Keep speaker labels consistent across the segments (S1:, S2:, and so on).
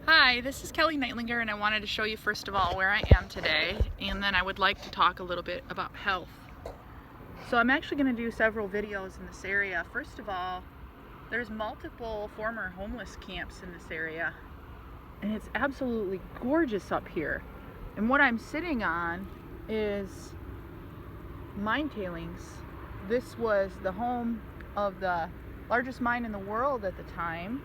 S1: Hi, this is Kelly Neitlinger, and I wanted to show you first of all where I am today, and then I would like to talk a little bit about health. So I'm actually going to do several videos in this area. First of all, there's multiple former homeless camps in this area, and it's absolutely gorgeous up here. And what I'm sitting on is mine tailings. This was the home of the largest mine in the world at the time.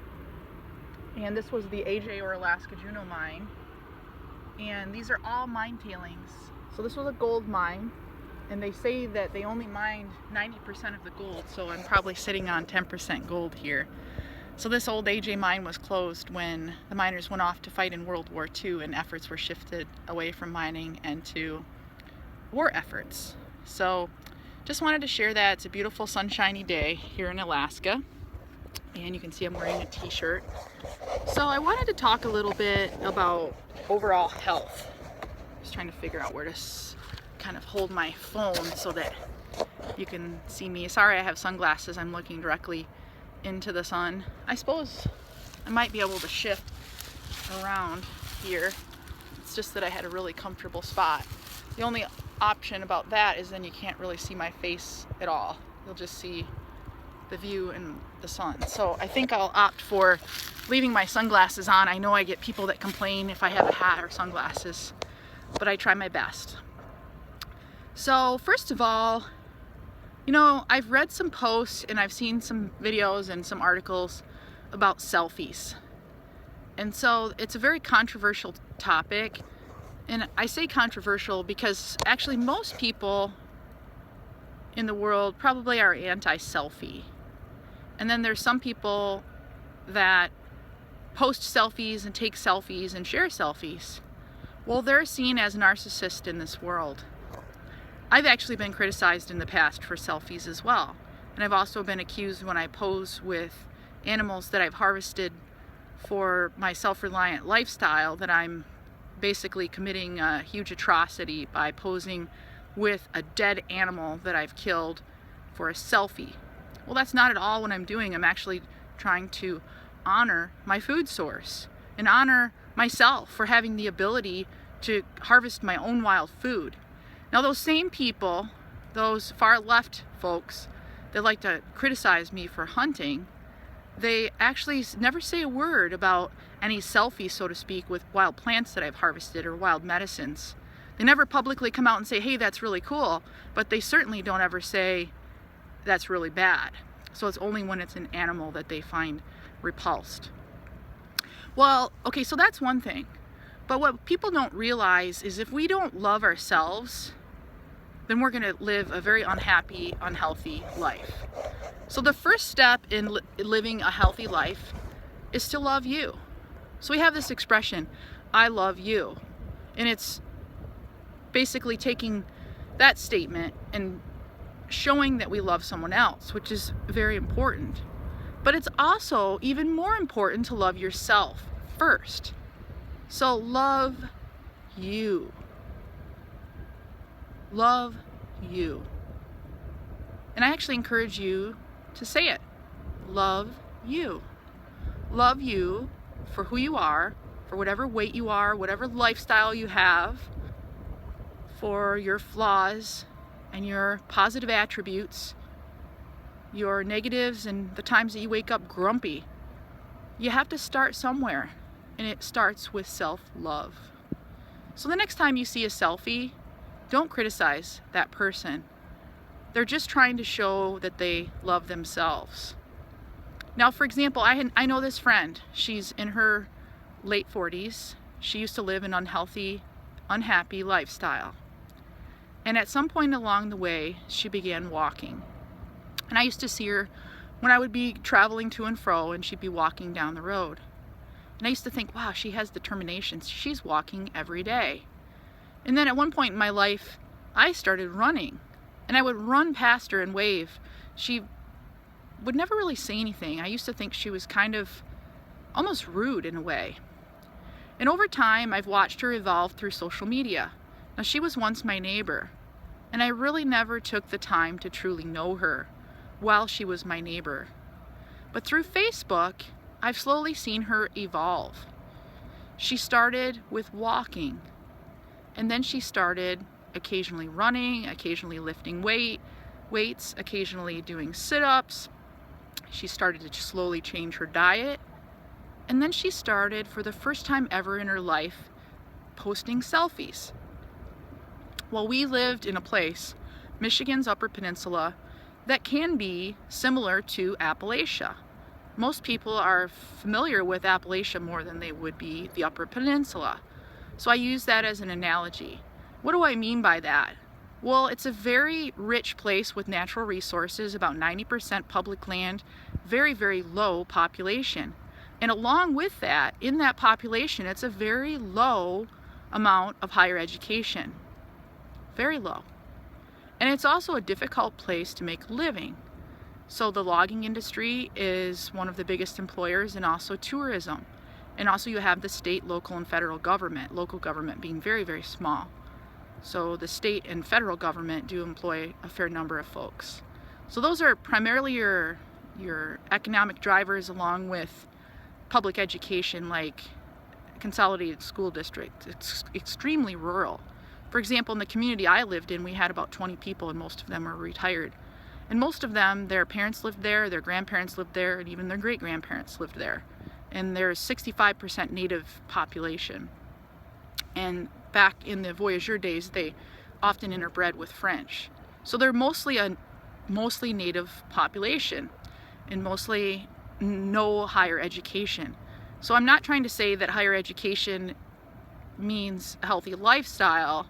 S1: And this was the AJ or Alaska Juneau mine. And these are all mine tailings. So this was a gold mine. And they say that they only mined 90% of the gold. So I'm probably sitting on 10% gold here. So this old AJ mine was closed when the miners went off to fight in World War II and efforts were shifted away from mining and to war efforts. So just wanted to share that. It's a beautiful sunshiny day here in Alaska. And you can see I'm wearing a t-shirt. So I wanted to talk a little bit about overall health. Just trying to figure out where to kind of hold my phone so that you can see me. Sorry, I have sunglasses. I'm looking directly into the sun. I suppose I might be able to shift around here. It's just that I had a really comfortable spot. The only option about that is then you can't really see my face at all. You'll just see the view and the sun. So I think I'll opt for leaving my sunglasses on. I know I get people that complain if I have a hat or sunglasses, but I try my best. So first of all, you know, I've read some posts and I've seen some videos and some articles about selfies. And so it's a very controversial topic. And I say controversial because actually most people in the world probably are anti-selfie. And then there's some people that post selfies and take selfies and share selfies. Well, they're seen as narcissists in this world. I've actually been criticized in the past for selfies as well. And I've also been accused when I pose with animals that I've harvested for my self-reliant lifestyle that I'm basically committing a huge atrocity by posing with a dead animal that I've killed for a selfie. Well, that's not at all what I'm doing. I'm actually trying to honor my food source and honor myself for having the ability to harvest my own wild food. Now, those same people, those far left folks that like to criticize me for hunting, they actually never say a word about any selfie, so to speak, with wild plants that I've harvested or wild medicines. They never publicly come out and say, hey, that's really cool, but they certainly don't ever say that's really bad. So it's only when it's an animal that they find repulsed. Well, okay, so that's one thing. But what people don't realize is if we don't love ourselves, then we're going to live a very unhappy, unhealthy life. So the first step in living a healthy life is to love you. So we have this expression, I love you. And it's basically taking that statement and showing that we love someone else, which is very important. But it's also even more important to love yourself first. So love you. Love you. And I actually encourage you to say it. Love you. Love you for who you are, for whatever weight you are, whatever lifestyle you have, for your flaws and your positive attributes, your negatives and the times that you wake up grumpy. You have to start somewhere, and it starts with self-love. So the next time you see a selfie, don't criticize that person. They're just trying to show that they love themselves. Now, for example, I know this friend. She's in her late 40s. She used to live an unhealthy, unhappy lifestyle. And at some point along the way, she began walking. And I used to see her when I would be traveling to and fro, and she'd be walking down the road. And I used to think, wow, she has determination. She's walking every day. And then at one point in my life, I started running. And I would run past her and wave. She would never really say anything. I used to think she was kind of almost rude in a way. And over time, I've watched her evolve through social media. Now, she was once my neighbor, and I really never took the time to truly know her while she was my neighbor. But through Facebook, I've slowly seen her evolve. She started with walking, and then she started occasionally running, occasionally lifting weights, occasionally doing sit-ups. She started to slowly change her diet, and then she started, for the first time ever in her life, posting selfies. Well, we lived in a place, Michigan's Upper Peninsula, that can be similar to Appalachia. Most people are familiar with Appalachia more than they would be the Upper Peninsula. So I use that as an analogy. What do I mean by that? Well, it's a very rich place with natural resources, about 90% public land, very, very low population. And along with that, in that population, it's a very low amount of higher education. Very low. And it's also a difficult place to make a living. So the logging industry is one of the biggest employers, and also tourism. And also you have the state, local, and federal government, local government being very, very small. So the state and federal government do employ a fair number of folks. So those are primarily your economic drivers, along with public education, like Consolidated School District. It's extremely rural. For example, in the community I lived in, we had about 20 people, and most of them are retired. And most of them, their parents lived there, their grandparents lived there, and even their great-grandparents lived there. And there's 65% native population. And back in the voyageur days, they often interbred with French. So they're mostly native population, and mostly no higher education. So I'm not trying to say that higher education means a healthy lifestyle,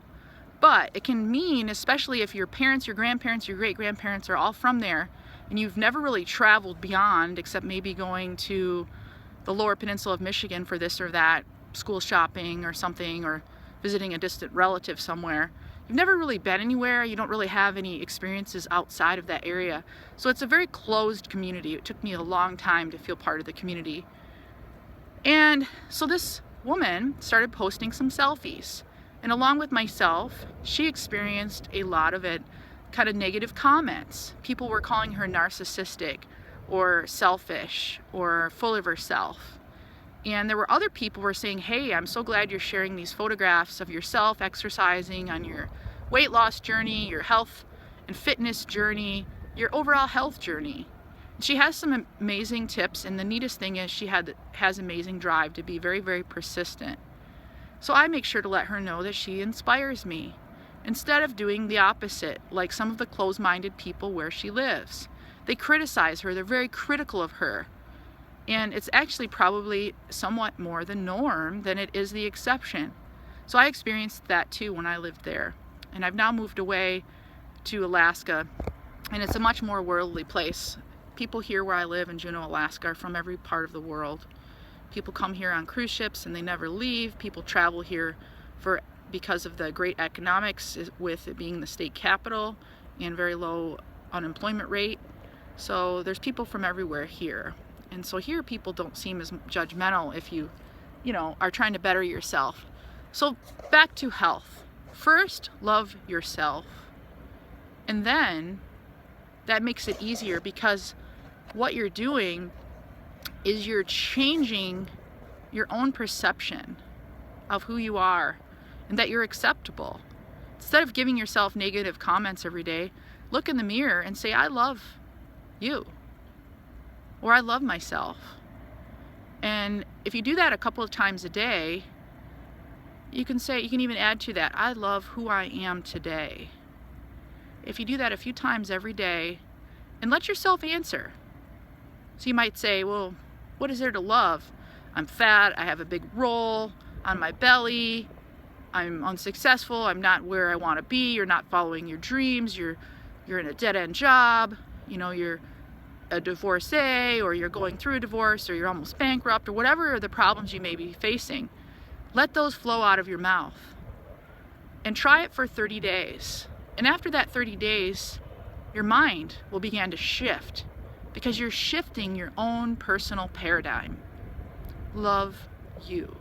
S1: but it can mean, especially if your parents, your grandparents, your great-grandparents are all from there, and you've never really traveled beyond, except maybe going to the lower peninsula of Michigan for this or that, school shopping or something, or visiting a distant relative somewhere. You've never really been anywhere, you don't really have any experiences outside of that area. So it's a very closed community. It took me a long time to feel part of the community. And so this woman started posting some selfies. And along with myself, she experienced a lot of kind of negative comments. People were calling her narcissistic or selfish or full of herself. And there were other people who were saying, hey, I'm so glad you're sharing these photographs of yourself exercising on your weight loss journey, your health and fitness journey, your overall health journey. She has some amazing tips, and the neatest thing is she has amazing drive to be very, very persistent. So I make sure to let her know that she inspires me, instead of doing the opposite, like some of the closed-minded people where she lives. They criticize her, they're very critical of her. And it's actually probably somewhat more the norm than it is the exception. So I experienced that too when I lived there. And I've now moved away to Alaska, and it's a much more worldly place. People here where I live in Juneau, Alaska, are from every part of the world. People come here on cruise ships and they never leave. People travel here because of the great economics, with it being the state capital and very low unemployment rate. So there's people from everywhere here. And so here people don't seem as judgmental if you are trying to better yourself. So back to health. First, love yourself. And then that makes it easier, because what you're doing is you're changing your own perception of who you are and that you're acceptable. Instead of giving yourself negative comments every day, look in the mirror and say, I love you, or I love myself. And if you do that a couple of times a day, you can even add to that, I love who I am today. If you do that a few times every day, and let yourself answer. So you might say, well, what is there to love? I'm fat, I have a big roll on my belly, I'm unsuccessful, I'm not where I want to be, you're not following your dreams, you're in a dead-end job, you're a divorcee, or you're going through a divorce, or you're almost bankrupt, or whatever are the problems you may be facing. Let those flow out of your mouth. And try it for 30 days. And after that 30 days, your mind will begin to shift, because you're shifting your own personal paradigm. Love you.